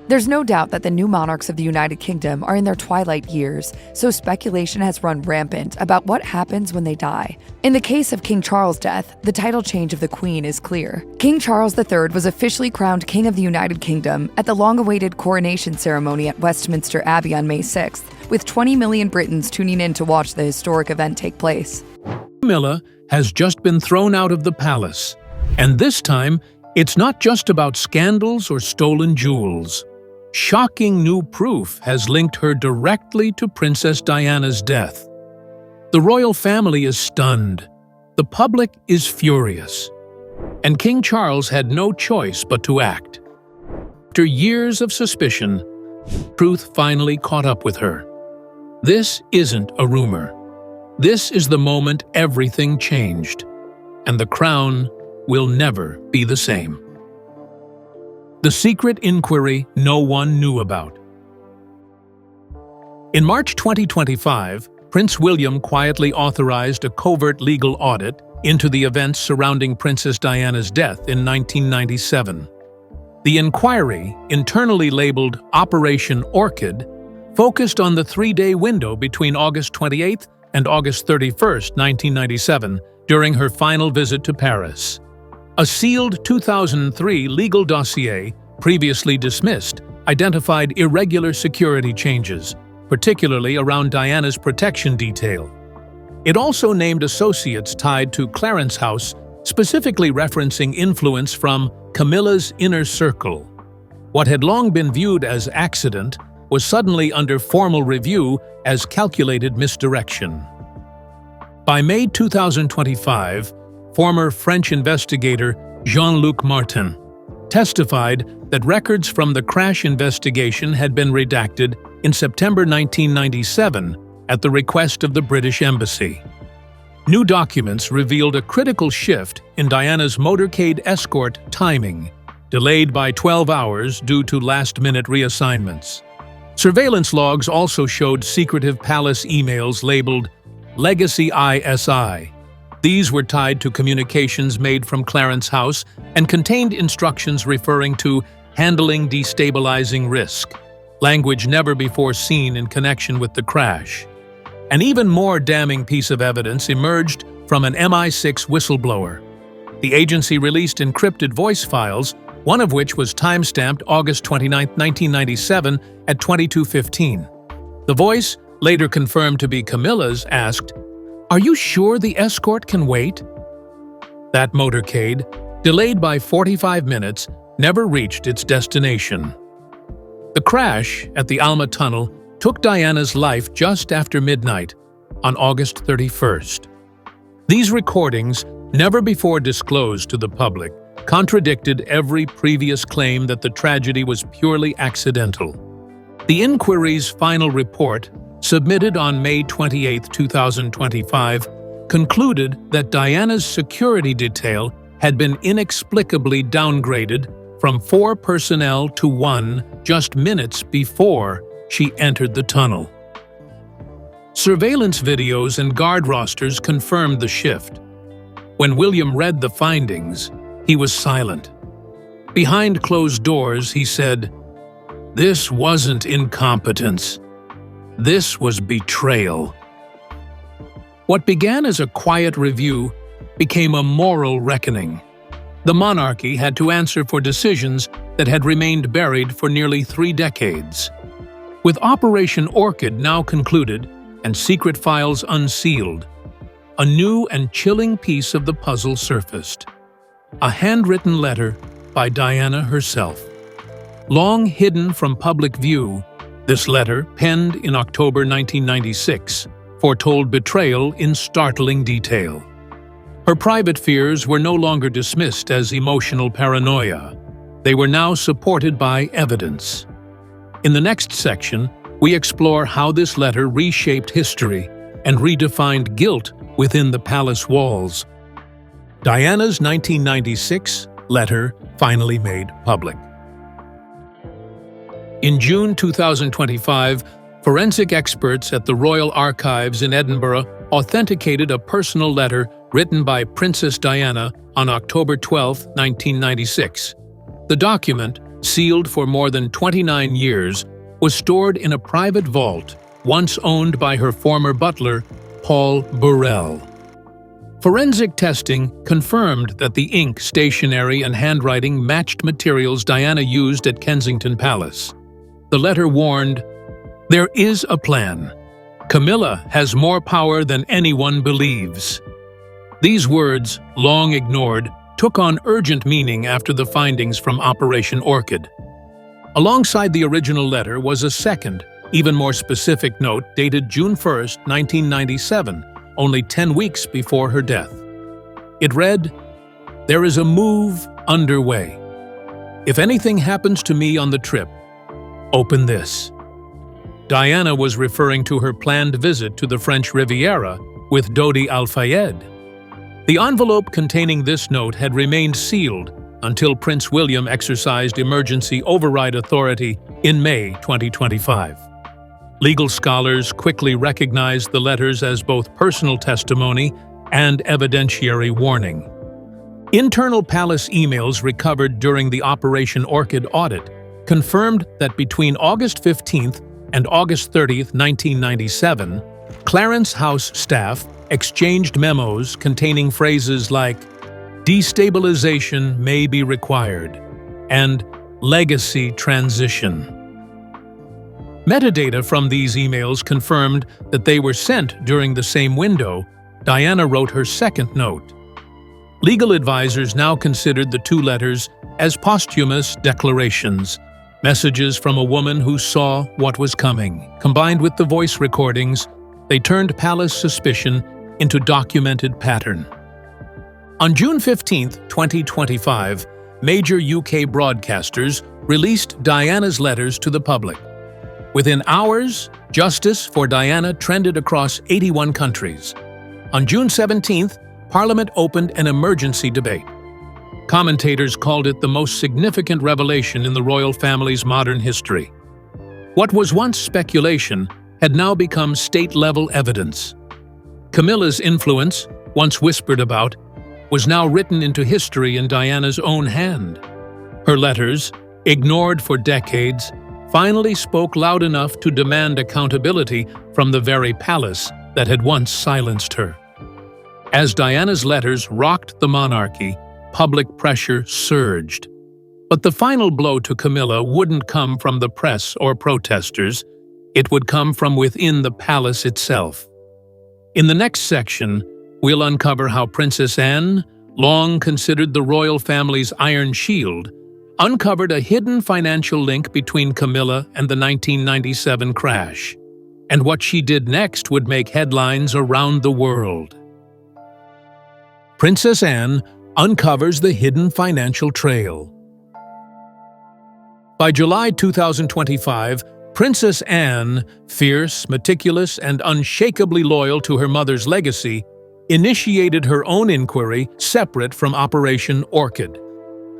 There's no doubt that the new monarchs of the United Kingdom are in their twilight years, so speculation has run rampant about what happens when they die. In the case of King Charles' death, the title change of the Queen is clear. King Charles III was officially crowned King of the United Kingdom at the long-awaited coronation ceremony at Westminster Abbey on May 6th, with 20 million Britons tuning in to watch the historic event take place. Camilla has just been thrown out of the palace, and this time, it's not just about scandals or stolen jewels. Shocking new proof has linked her directly to Princess Diana's death. The royal family is stunned, the public is furious, and King Charles had no choice but to act. After years of suspicion, truth finally caught up with her. This isn't a rumor. This is the moment everything changed, and the crown will never be the same. The secret inquiry no one knew about. In March 2025, Prince William quietly authorized a covert legal audit into the events surrounding Princess Diana's death in 1997. The inquiry, internally labeled Operation Orchid, focused on the three-day window between August 28th and August 31st, 1997, during her final visit to Paris. A sealed 2003 legal dossier, previously dismissed, identified irregular security changes, particularly around Diana's protection detail. It also named associates tied to Clarence House, specifically referencing influence from Camilla's inner circle. What had long been viewed as accident was suddenly under formal review as calculated misdirection. By May 2025, former French investigator Jean-Luc Martin testified that records from the crash investigation had been redacted in September 1997 at the request of the British Embassy. New documents revealed a critical shift in Diana's motorcade escort timing, delayed by 12 hours due to last-minute reassignments. Surveillance logs also showed secretive palace emails labeled Legacy ISI. These were tied to communications made from Clarence House and contained instructions referring to handling destabilizing risk, language never before seen in connection with the crash. An even more damning piece of evidence emerged from an MI6 whistleblower. The agency released encrypted voice files, one of which was timestamped August 29, 1997 at 22:15. The voice, later confirmed to be Camilla's, asked, "Are you sure the escort can wait?" That motorcade, delayed by 45 minutes, never reached its destination. The crash at the Alma Tunnel took Diana's life just after midnight on August 31st. These recordings, never before disclosed to the public, contradicted every previous claim that the tragedy was purely accidental. The inquiry's final report, submitted on May 28, 2025, concluded that Diana's security detail had been inexplicably downgraded from 4 personnel to 1 just minutes before she entered the tunnel. Surveillance videos and guard rosters confirmed the shift. When William read the findings, he was silent. Behind closed doors, he said, "This wasn't incompetence. This was betrayal." What began as a quiet review became a moral reckoning. The monarchy had to answer for decisions that had remained buried for nearly 3 decades. With Operation Orchid now concluded and secret files unsealed, a new and chilling piece of the puzzle surfaced. A handwritten letter by Diana herself. Long hidden from public view, this letter, penned in October 1996, foretold betrayal in startling detail. Her private fears were no longer dismissed as emotional paranoia. They were now supported by evidence. In the next section, we explore how this letter reshaped history and redefined guilt within the palace walls. Diana's 1996 letter finally made public. In June 2025, forensic experts at the Royal Archives in Edinburgh authenticated a personal letter written by Princess Diana on October 12, 1996. The document, sealed for more than 29 years, was stored in a private vault once owned by her former butler, Paul Burrell. Forensic testing confirmed that the ink, stationery, and handwriting matched materials Diana used at Kensington Palace. The letter warned, "There is a plan. Camilla has more power than anyone believes." These words, long ignored, took on urgent meaning after the findings from Operation Orchid. Alongside the original letter was a second, even more specific note dated June 1, 1997, only 10 weeks before her death. It read, "There is a move underway. If anything happens to me on the trip, open this." Diana was referring to her planned visit to the French Riviera with Dodi Al-Fayed. The envelope containing this note had remained sealed until Prince William exercised emergency override authority in May 2025. Legal scholars quickly recognized the letters as both personal testimony and evidentiary warning. Internal palace emails recovered during the Operation Orchid audit confirmed that between August 15th and August 30th, 1997, Clarence House staff exchanged memos containing phrases like "destabilization may be required" and "legacy transition." Metadata from these emails confirmed that they were sent during the same window Diana wrote her second note. Legal advisors now considered the two letters as posthumous declarations, messages from a woman who saw what was coming. Combined with the voice recordings, they turned palace suspicion into documented pattern. On June 15, 2025, major UK broadcasters released Diana's letters to the public. Within hours, justice for Diana trended across 81 countries. On June 17th, Parliament opened an emergency debate. Commentators called it the most significant revelation in the royal family's modern history. What was once speculation had now become state-level evidence. Camilla's influence, once whispered about, was now written into history in Diana's own hand. Her letters, ignored for decades, finally spoke loud enough to demand accountability from the very palace that had once silenced her. As Diana's letters rocked the monarchy, public pressure surged. But the final blow to Camilla wouldn't come from the press or protesters. It would come from within the palace itself. In the next section, we'll uncover how Princess Anne, long considered the royal family's iron shield, uncovered a hidden financial link between Camilla and the 1997 crash. And what she did next would make headlines around the world. Princess Anne uncovers the hidden financial trail. By July 2025, Princess Anne, fierce, meticulous, and unshakably loyal to her mother's legacy, initiated her own inquiry separate from Operation Orchid.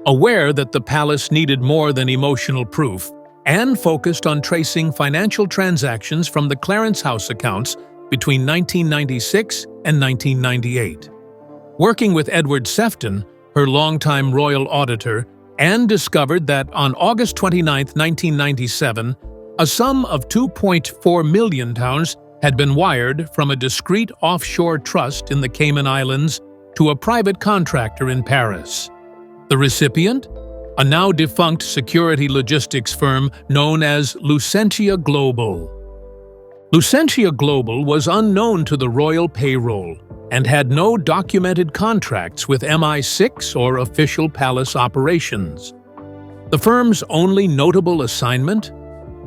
Aware that the palace needed more than emotional proof, Anne focused on tracing financial transactions from the Clarence House accounts between 1996 and 1998. Working with Edward Sefton, her longtime royal auditor, Anne discovered that on August 29, 1997, a sum of £2.4 million had been wired from a discreet offshore trust in the Cayman Islands to a private contractor in Paris. The recipient? A now-defunct security logistics firm known as Lucentia Global. Lucentia Global was unknown to the royal payroll and had no documented contracts with MI6 or official palace operations. The firm's only notable assignment?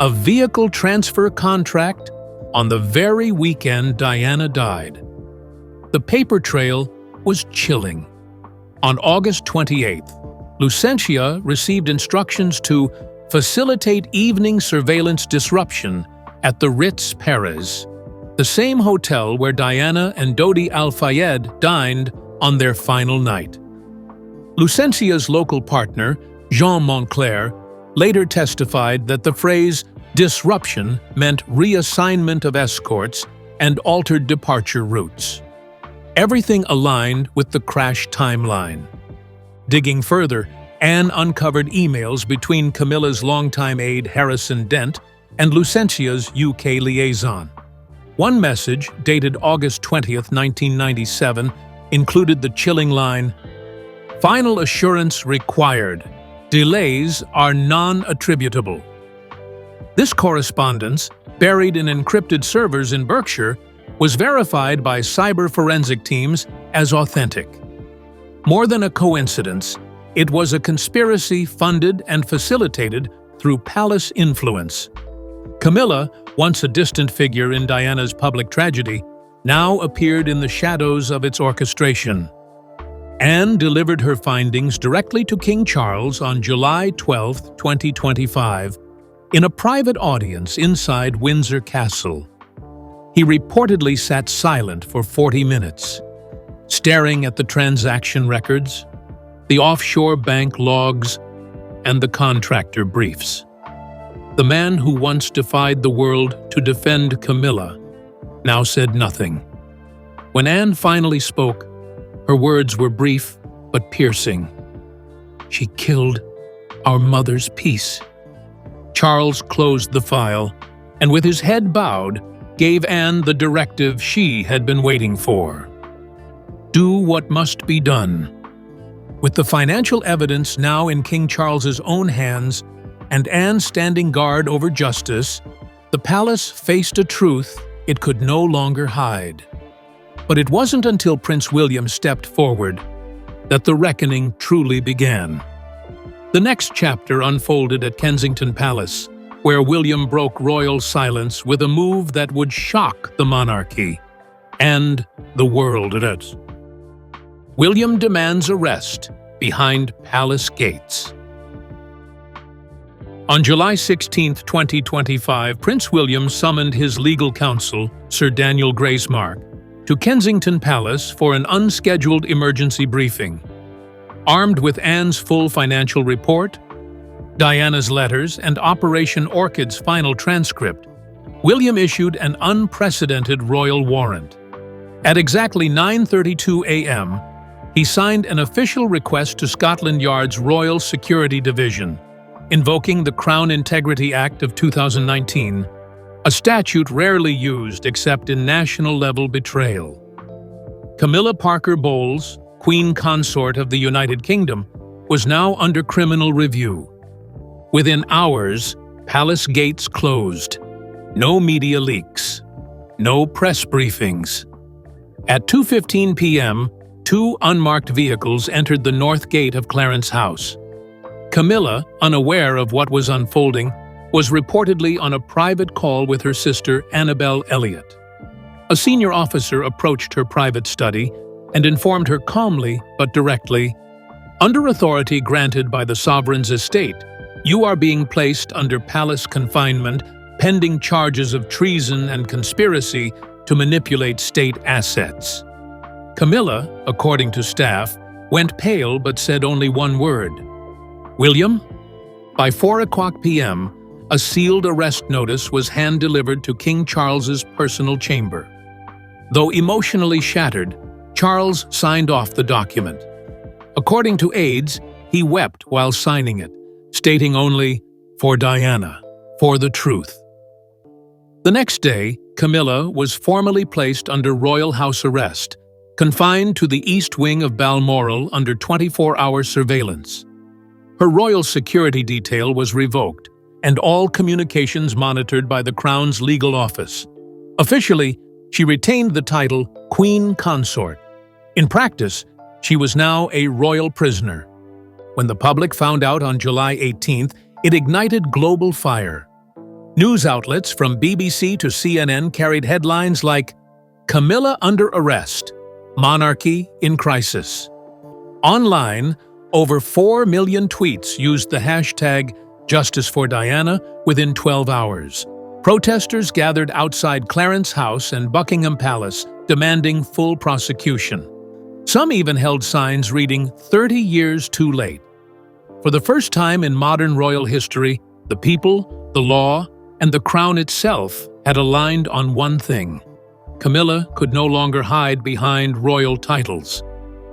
A vehicle transfer contract on the very weekend Diana died. The paper trail was chilling. On August 28th, Lucentia received instructions to facilitate evening surveillance disruption at the Ritz Paris, the same hotel where Diana and Dodi Al-Fayed dined on their final night. Lucentia's local partner, Jean Moncler, later testified that the phrase disruption meant reassignment of escorts and altered departure routes. Everything aligned with the crash timeline. Digging further, Anne uncovered emails between Camilla's longtime aide Harrison Dent and Lucentia's UK liaison. One message, dated August 20th, 1997, included the chilling line, "Final assurance required. Delays are non-attributable." This correspondence, buried in encrypted servers in Berkshire, was verified by cyber forensic teams as authentic. More than a coincidence, it was a conspiracy funded and facilitated through palace influence. Camilla, once a distant figure in Diana's public tragedy, now appeared in the shadows of its orchestration. Anne delivered her findings directly to King Charles on July 12, 2025, in a private audience inside Windsor Castle. He reportedly sat silent for 40 minutes, staring at the transaction records, the offshore bank logs, and the contractor briefs. The man who once defied the world to defend Camilla now said nothing. When Anne finally spoke, her words were brief but piercing. "She killed our mother's peace." Charles closed the file and, with his head bowed, gave Anne the directive she had been waiting for. Do what must be done. With the financial evidence now in King Charles's own hands and Anne standing guard over justice, the palace faced a truth it could no longer hide. But it wasn't until Prince William stepped forward that the reckoning truly began. The next chapter unfolded at Kensington Palace, where William broke royal silence with a move that would shock the monarchy and the world. William demands arrest behind palace gates. On July 16, 2025, Prince William summoned his legal counsel, Sir Daniel Gracemark, to Kensington Palace for an unscheduled emergency briefing. Armed with Anne's full financial report, Diana's letters, and Operation Orchid's final transcript, William issued an unprecedented royal warrant. At exactly 9:32 a.m., he signed an official request to Scotland Yard's Royal Security Division, invoking the Crown Integrity Act of 2019, a statute rarely used except in national-level betrayal. Camilla Parker Bowles, Queen Consort of the United Kingdom, was now under criminal review. Within hours, palace gates closed. No media leaks. No press briefings. At 2:15 p.m., two unmarked vehicles entered the north gate of Clarence House. Camilla, unaware of what was unfolding, was reportedly on a private call with her sister Annabel Elliot. A senior officer approached her private study and informed her calmly but directly, "Under authority granted by the sovereign's estate, you are being placed under palace confinement pending charges of treason and conspiracy to manipulate state assets." Camilla, according to staff, went pale but said only one word, "William?" By 4:00 p.m., a sealed arrest notice was hand-delivered to King Charles's personal chamber. Though emotionally shattered, Charles signed off the document. According to aides, he wept while signing it, stating only, "For Diana, for the truth." The next day, Camilla was formally placed under royal house arrest, confined to the east wing of Balmoral under 24-hour surveillance. Her royal security detail was revoked, and all communications monitored by the Crown's legal office. Officially, she retained the title Queen Consort. In practice, she was now a royal prisoner. When the public found out on July 18th, it ignited global fire. News outlets from BBC to CNN carried headlines like, "Camilla under arrest, monarchy in crisis." Online, over 4 million tweets used the hashtag Justice for Diana within 12 hours. Protesters gathered outside Clarence House and Buckingham Palace, demanding full prosecution. Some even held signs reading, "30 years too late." For the first time in modern royal history, the people, the law, and the crown itself had aligned on one thing. Camilla could no longer hide behind royal titles.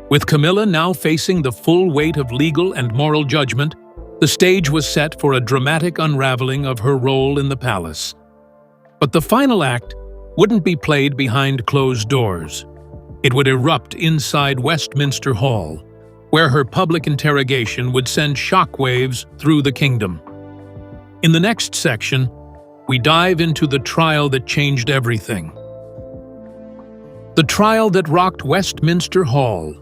With Camilla now facing the full weight of legal and moral judgment, the stage was set for a dramatic unraveling of her role in the palace. But the final act wouldn't be played behind closed doors. It would erupt inside Westminster Hall, where her public interrogation would send shockwaves through the kingdom. In the next section, we dive into the trial that changed everything. The trial that rocked Westminster Hall.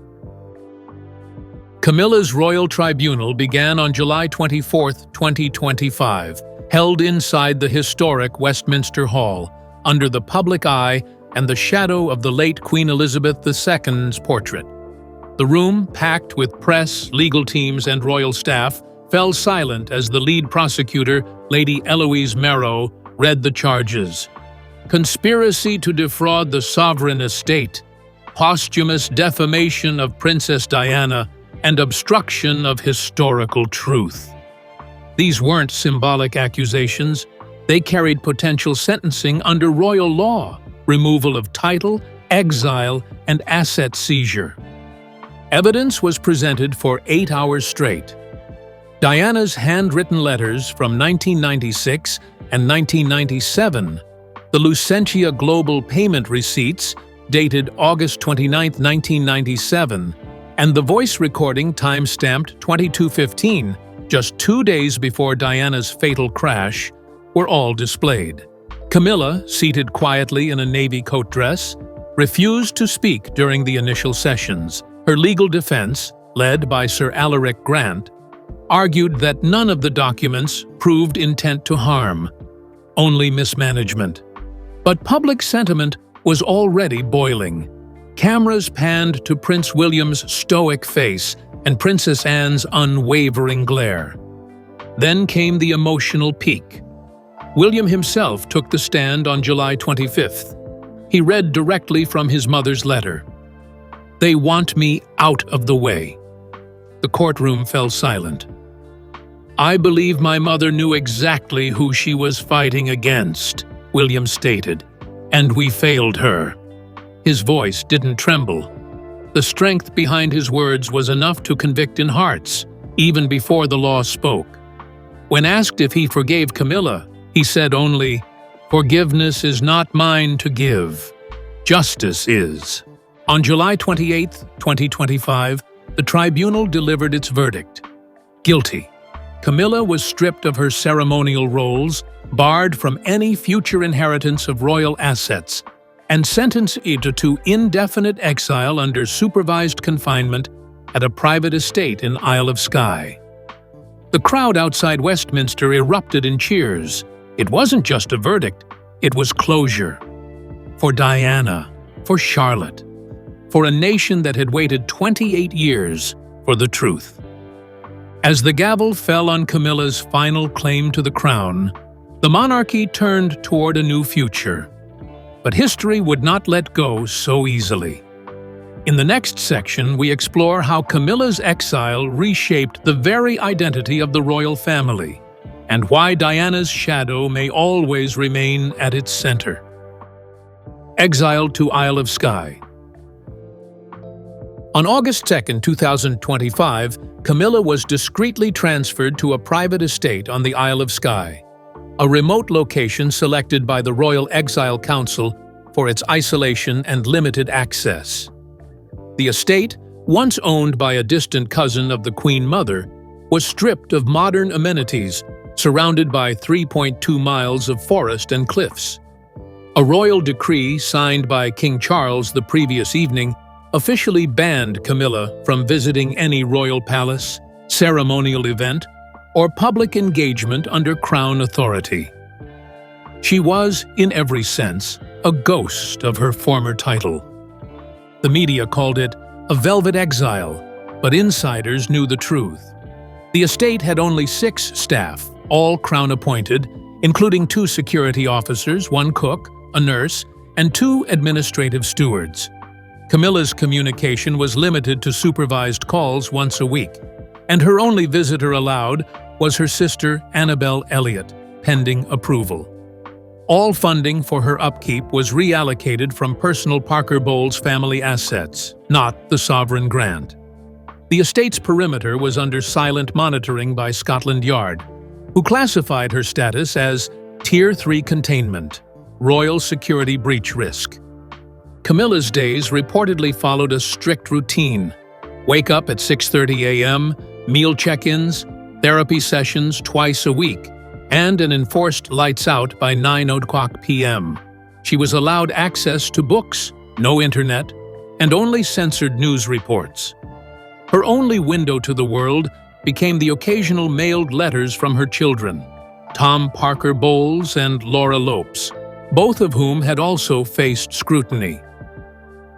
Camilla's royal tribunal began on July 24, 2025, held inside the historic Westminster Hall, under the public eye and the shadow of the late Queen Elizabeth II's portrait. The room, packed with press, legal teams, and royal staff, fell silent as the lead prosecutor, Lady Eloise Merrow, read the charges. Conspiracy to defraud the sovereign estate, posthumous defamation of Princess Diana, and obstruction of historical truth. These weren't symbolic accusations. They carried potential sentencing under royal law, removal of title, exile, and asset seizure. Evidence was presented for 8 hours straight. Diana's handwritten letters from 1996 and 1997, the Lucentia Global payment receipts dated August 29, 1997, and the voice recording time-stamped 2215, just 2 days before Diana's fatal crash, were all displayed. Camilla, seated quietly in a navy coat dress, refused to speak during the initial sessions. Her legal defense, led by Sir Alaric Grant, argued that none of the documents proved intent to harm, only mismanagement. But public sentiment was already boiling. Cameras panned to Prince William's stoic face and Princess Anne's unwavering glare. Then came the emotional peak. William himself took the stand on July 25th. He read directly from his mother's letter. "They want me out of the way." The courtroom fell silent. "I believe my mother knew exactly who she was fighting against," William stated, "and we failed her." His voice didn't tremble. The strength behind his words was enough to convict in hearts, even before the law spoke. When asked if he forgave Camilla, he said only, "Forgiveness is not mine to give. Justice is." On July 28, 2025, the tribunal delivered its verdict. Guilty. Camilla was stripped of her ceremonial roles, barred from any future inheritance of royal assets, and sentenced to indefinite exile under supervised confinement at a private estate in Isle of Skye. The crowd outside Westminster erupted in cheers. It wasn't just a verdict, it was closure. For Diana, for Charlotte, for a nation that had waited 28 years for the truth. As the gavel fell on Camilla's final claim to the crown, the monarchy turned toward a new future. But history would not let go so easily. In the next section, we explore how Camilla's exile reshaped the very identity of the royal family, and why Diana's shadow may always remain at its center. Exiled to Isle of Skye. On August 2, 2025, Camilla was discreetly transferred to a private estate on the Isle of Skye, a remote location selected by the Royal Exile Council for its isolation and limited access. The estate, once owned by a distant cousin of the Queen Mother, was stripped of modern amenities, surrounded by 3.2 miles of forest and cliffs. A royal decree signed by King Charles the previous evening officially banned Camilla from visiting any royal palace, ceremonial event, or public engagement under Crown authority. She was, in every sense, a ghost of her former title. The media called it a velvet exile, but insiders knew the truth. The estate had only 6 staff, all Crown-appointed, including 2 security officers, 1 cook, a nurse, and 2 administrative stewards. Camilla's communication was limited to supervised calls once a week, and her only visitor allowed was her sister Annabel Elliot, pending approval. All funding for her upkeep was reallocated from personal Parker Bowles family assets, not the sovereign grant. The estate's perimeter was under silent monitoring by Scotland Yard, who classified her status as Tier 3 containment, royal security breach risk. Camilla's days reportedly followed a strict routine. Wake up at 6:30 a.m., meal check-ins, therapy sessions twice a week, and an enforced lights out by 9 o'clock p.m. She was allowed access to books, no internet, and only censored news reports. Her only window to the world became the occasional mailed letters from her children, Tom Parker Bowles and Laura Lopes, both of whom had also faced scrutiny.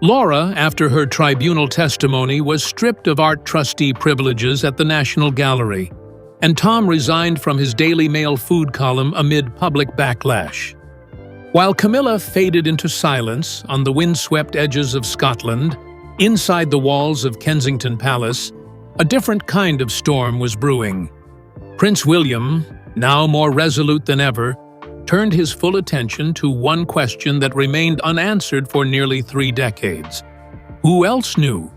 Laura, after her tribunal testimony, was stripped of art trustee privileges at the National Gallery, and Tom resigned from his Daily Mail food column amid public backlash. While Camilla faded into silence on the windswept edges of Scotland, inside the walls of Kensington Palace, a different kind of storm was brewing. Prince William, now more resolute than ever, turned his full attention to one question that remained unanswered for nearly 3 decades. Who else knew?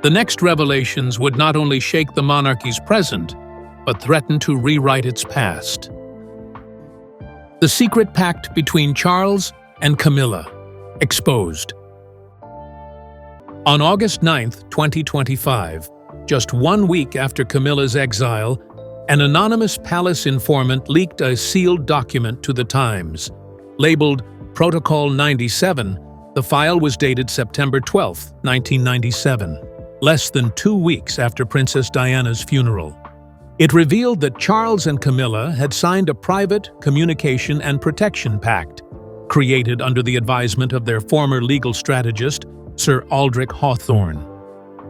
The next revelations would not only shake the monarchy's present, but threaten to rewrite its past. The secret pact between Charles and Camilla, exposed. On August 9, 2025, just 1 week after Camilla's exile, an anonymous palace informant leaked a sealed document to the Times. Labeled Protocol 97, the file was dated September 12, 1997, less than 2 weeks after Princess Diana's funeral. It revealed that Charles and Camilla had signed a private communication and protection pact, created under the advisement of their former legal strategist, Sir Aldrich Hawthorne.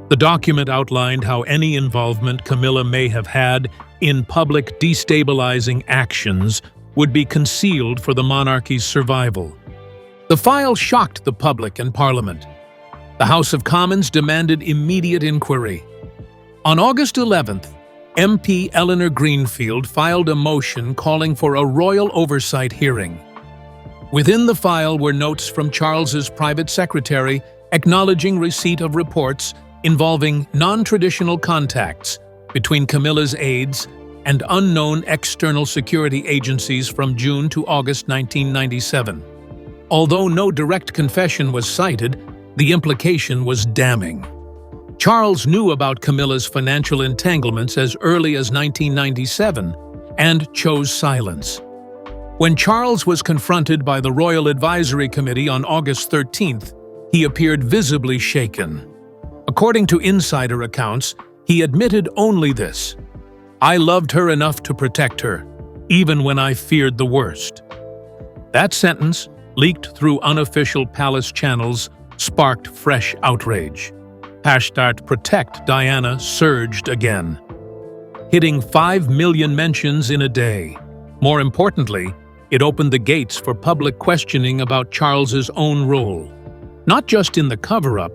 The document outlined how any involvement Camilla may have had in public destabilizing actions would be concealed for the monarchy's survival. The file shocked the public and Parliament. The House of Commons demanded immediate inquiry. On August 11th, MP Eleanor Greenfield filed a motion calling for a royal oversight hearing. Within the file were notes from Charles's private secretary acknowledging receipt of reports involving non-traditional contacts between Camilla's aides and unknown external security agencies from June to August 1997. Although no direct confession was cited, the implication was damning. Charles knew about Camilla's financial entanglements as early as 1997 and chose silence. When Charles was confronted by the Royal Advisory Committee on August 13th, he appeared visibly shaken. According to insider accounts, he admitted only this: "I loved her enough to protect her, even when I feared the worst." That sentence, leaked through unofficial palace channels, sparked fresh outrage. #Protect Diana surged again, hitting 5 million mentions in a day. More importantly, it opened the gates for public questioning about Charles's own role, not just in the cover-up,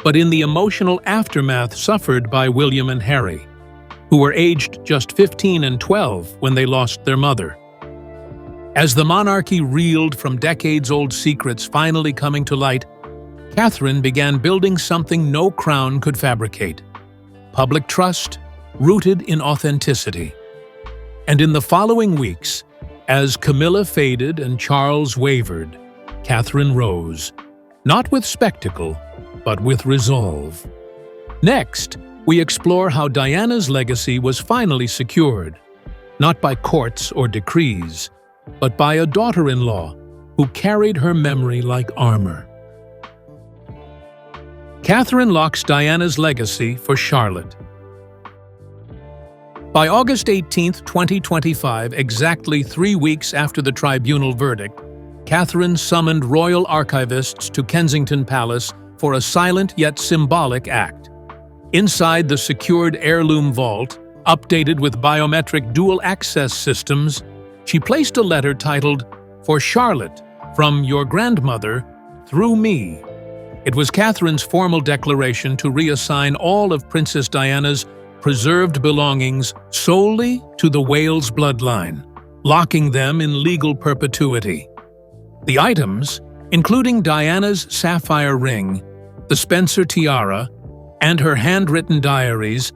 but in the emotional aftermath suffered by William and Harry, who were aged just 15 and 12 when they lost their mother. As the monarchy reeled from decades-old secrets finally coming to light, Catherine began building something no crown could fabricate: public trust rooted in authenticity. And in the following weeks, as Camilla faded and Charles wavered, Catherine rose, not with spectacle, but with resolve. Next, we explore how Diana's legacy was finally secured, not by courts or decrees, but by a daughter-in-law who carried her memory like armor. Catherine locks Diana's legacy for Charlotte. By August 18, 2025, exactly 3 weeks after the tribunal verdict, Catherine summoned royal archivists to Kensington Palace for a silent yet symbolic act. Inside the secured heirloom vault, updated with biometric dual-access systems, she placed a letter titled, "For Charlotte, from your grandmother, through me." It was Catherine's formal declaration to reassign all of Princess Diana's preserved belongings solely to the Wales bloodline, locking them in legal perpetuity. The items, including Diana's sapphire ring, the Spencer tiara, and her handwritten diaries,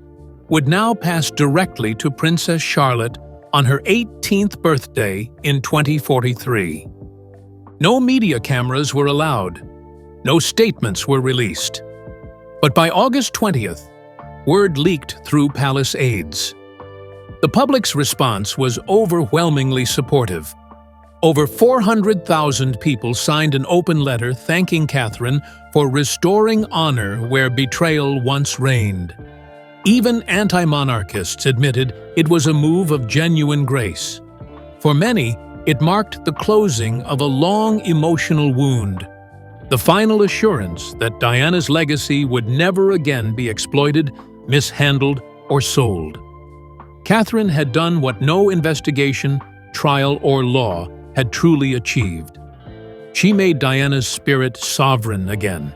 would now pass directly to Princess Charlotte on her 18th birthday in 2043. No media cameras were allowed. No statements were released. But by August 20th, word leaked through palace aides. The public's response was overwhelmingly supportive. Over 400,000 people signed an open letter thanking Catherine for restoring honor where betrayal once reigned. Even anti-monarchists admitted it was a move of genuine grace. For many, it marked the closing of a long emotional wound, the final assurance that Diana's legacy would never again be exploited, mishandled, or sold. Catherine had done what no investigation, trial, or law had truly achieved. She made Diana's spirit sovereign again.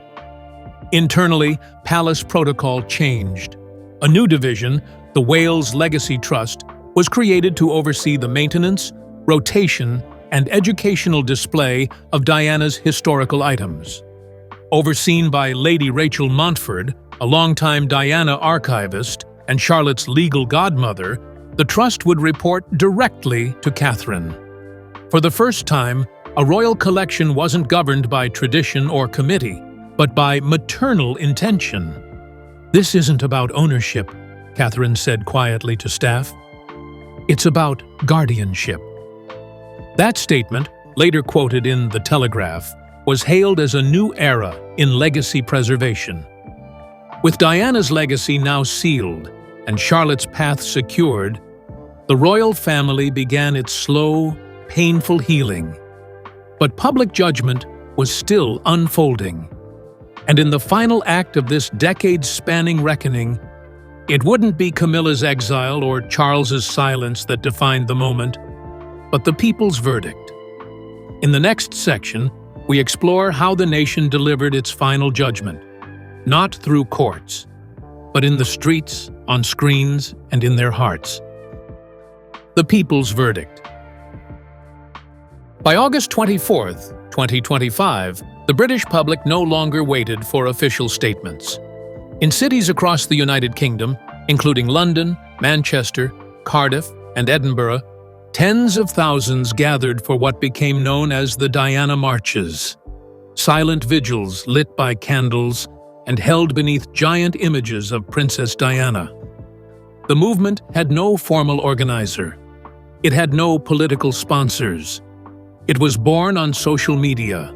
Internally, palace protocol changed. A new division, the Wales Legacy Trust, was created to oversee the maintenance, rotation, and educational display of Diana's historical items. Overseen by Lady Rachel Montford, a longtime Diana archivist and Charlotte's legal godmother, the trust would report directly to Catherine. For the first time, a royal collection wasn't governed by tradition or committee, but by maternal intention. "This isn't about ownership," Catherine said quietly to staff. "It's about guardianship." That statement, later quoted in The Telegraph, was hailed as a new era in legacy preservation. With Diana's legacy now sealed and Charlotte's path secured, the royal family began its slow, painful healing. But public judgment was still unfolding. And in the final act of this decades-spanning reckoning, it wouldn't be Camilla's exile or Charles's silence that defined the moment, but the people's verdict. In the next section, we explore how the nation delivered its final judgment, not through courts, but in the streets, on screens, and in their hearts. The people's verdict. By August 24th, 2025, the British public no longer waited for official statements. In cities across the United Kingdom, including London, Manchester, Cardiff, and Edinburgh, tens of thousands gathered for what became known as the Diana Marches. Silent vigils lit by candles and held beneath giant images of Princess Diana. The movement had no formal organizer. It had no political sponsors. It was born on social media,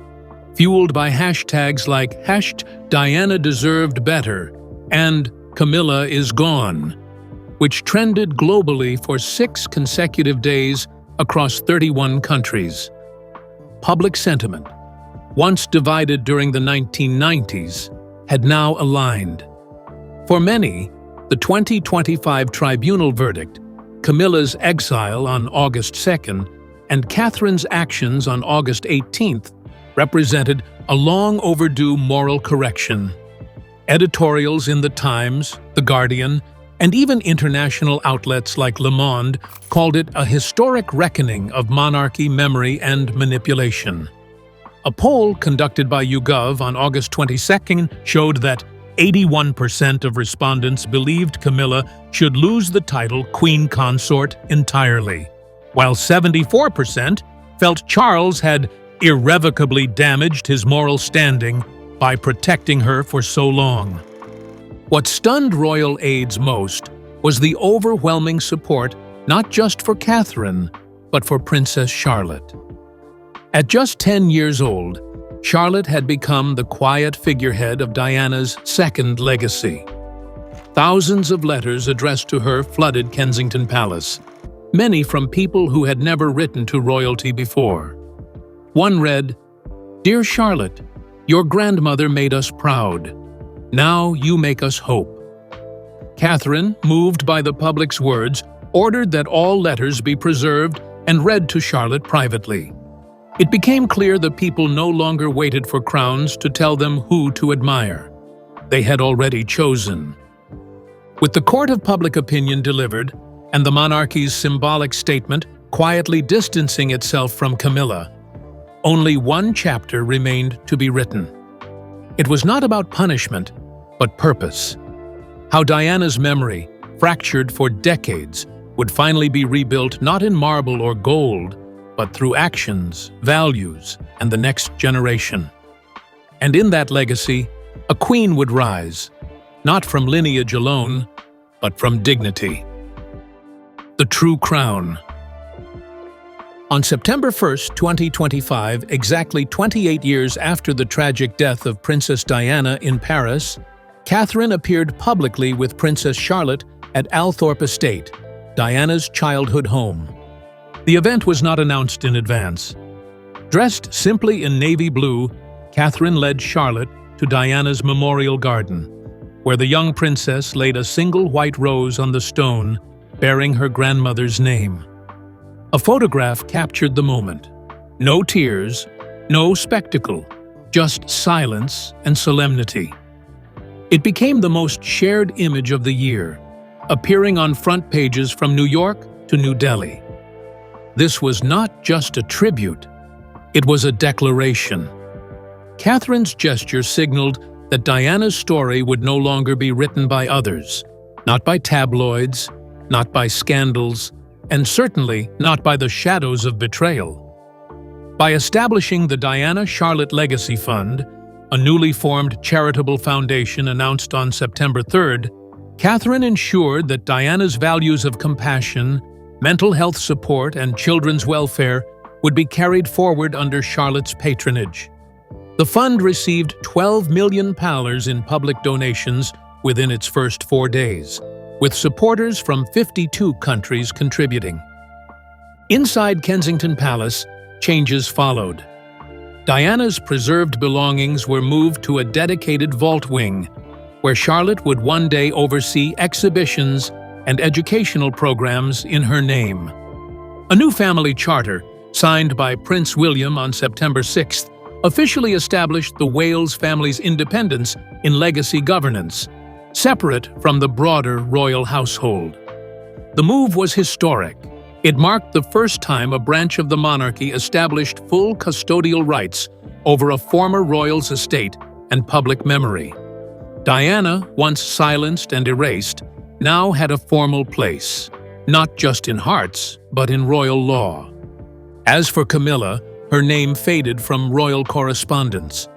fueled by hashtags like #Diana deserved better and Camilla is gone, which trended globally for 6 consecutive days across 31 countries. Public sentiment, once divided during the 1990s, had now aligned. For many, the 2025 tribunal verdict, Camilla's exile on August 2nd, and Catherine's actions on August 18th represented a long overdue moral correction. Editorials in The Times, The Guardian, and even international outlets like Le Monde called it a historic reckoning of monarchy memory and manipulation. A poll conducted by YouGov on August 22nd showed that 81% of respondents believed Camilla should lose the title Queen Consort entirely, while 74% felt Charles had irrevocably damaged his moral standing by protecting her for so long. What stunned royal aides most was the overwhelming support not just for Catherine, but for Princess Charlotte. At just 10 years old, Charlotte had become the quiet figurehead of Diana's second legacy. Thousands of letters addressed to her flooded Kensington Palace, many from people who had never written to royalty before. One read, "Dear Charlotte, your grandmother made us proud. Now you make us hope." Catherine, moved by the public's words, ordered that all letters be preserved and read to Charlotte privately. It became clear the people no longer waited for crowns to tell them who to admire. They had already chosen. With the court of public opinion delivered and the monarchy's symbolic statement, quietly distancing itself from Camilla. Only one chapter remained to be written. It was not about punishment, but purpose. How Diana's memory, fractured for decades, would finally be rebuilt not in marble or gold, but through actions, values, and the next generation. And in that legacy, a queen would rise, not from lineage alone, but from dignity. The true crown. On September 1st, 2025, exactly 28 years after the tragic death of Princess Diana in Paris, Catherine appeared publicly with Princess Charlotte at Althorp Estate, Diana's childhood home. The event was not announced in advance. Dressed simply in navy blue, Catherine led Charlotte to Diana's memorial garden, where the young princess laid a single white rose on the stone bearing her grandmother's name. A photograph captured the moment. No tears, no spectacle, just silence and solemnity. It became the most shared image of the year, appearing on front pages from New York to New Delhi. This was not just a tribute, it was a declaration. Catherine's gesture signaled that Diana's story would no longer be written by others, not by tabloids, not by scandals, and certainly not by the shadows of betrayal. By establishing the Diana Charlotte Legacy Fund, a newly formed charitable foundation announced on September 3rd, Catherine ensured that Diana's values of compassion, mental health support, and children's welfare would be carried forward under Charlotte's patronage. The fund received £12 million in public donations within its first 4 days, with supporters from 52 countries contributing. Inside Kensington Palace, changes followed. Diana's preserved belongings were moved to a dedicated vault wing, where Charlotte would one day oversee exhibitions and educational programs in her name. A new family charter, signed by Prince William on September 6th, officially established the Wales family's independence in legacy governance, separate from the broader royal household. The move was historic. It marked the first time a branch of the monarchy established full custodial rights over a former royal's estate and public memory. Diana, once silenced and erased, now had a formal place, not just in hearts, but in royal law. As for Camilla, her name faded from royal correspondence.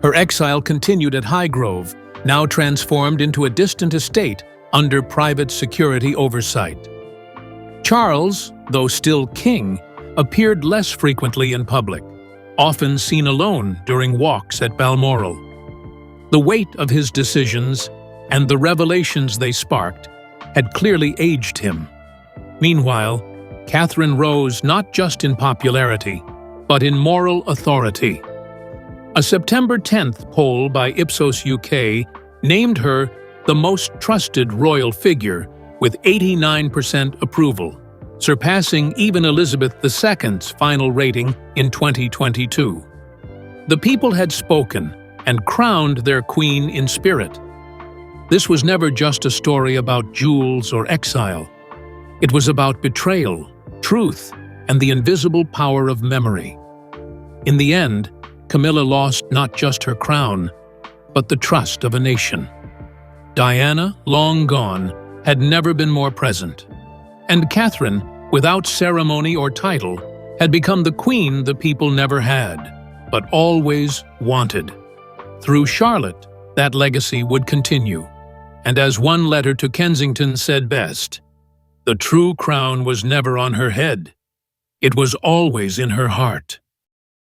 Her exile continued at Highgrove, now transformed into a distant estate under private security oversight. Charles, though still king, appeared less frequently in public, often seen alone during walks at Balmoral. The weight of his decisions and the revelations they sparked had clearly aged him. Meanwhile, Catherine rose not just in popularity, but in moral authority. A September 10th poll by Ipsos UK named her the most trusted royal figure with 89% approval, surpassing even Elizabeth II's final rating in 2022. The people had spoken and crowned their queen in spirit. This was never just a story about jewels or exile. It was about betrayal, truth, and the invisible power of memory. In the end, Camilla lost not just her crown, but the trust of a nation. Diana, long gone, had never been more present. And Catherine, without ceremony or title, had become the queen the people never had, but always wanted. Through Charlotte, that legacy would continue. And as one letter to Kensington said best, "The true crown was never on her head. It was always in her heart."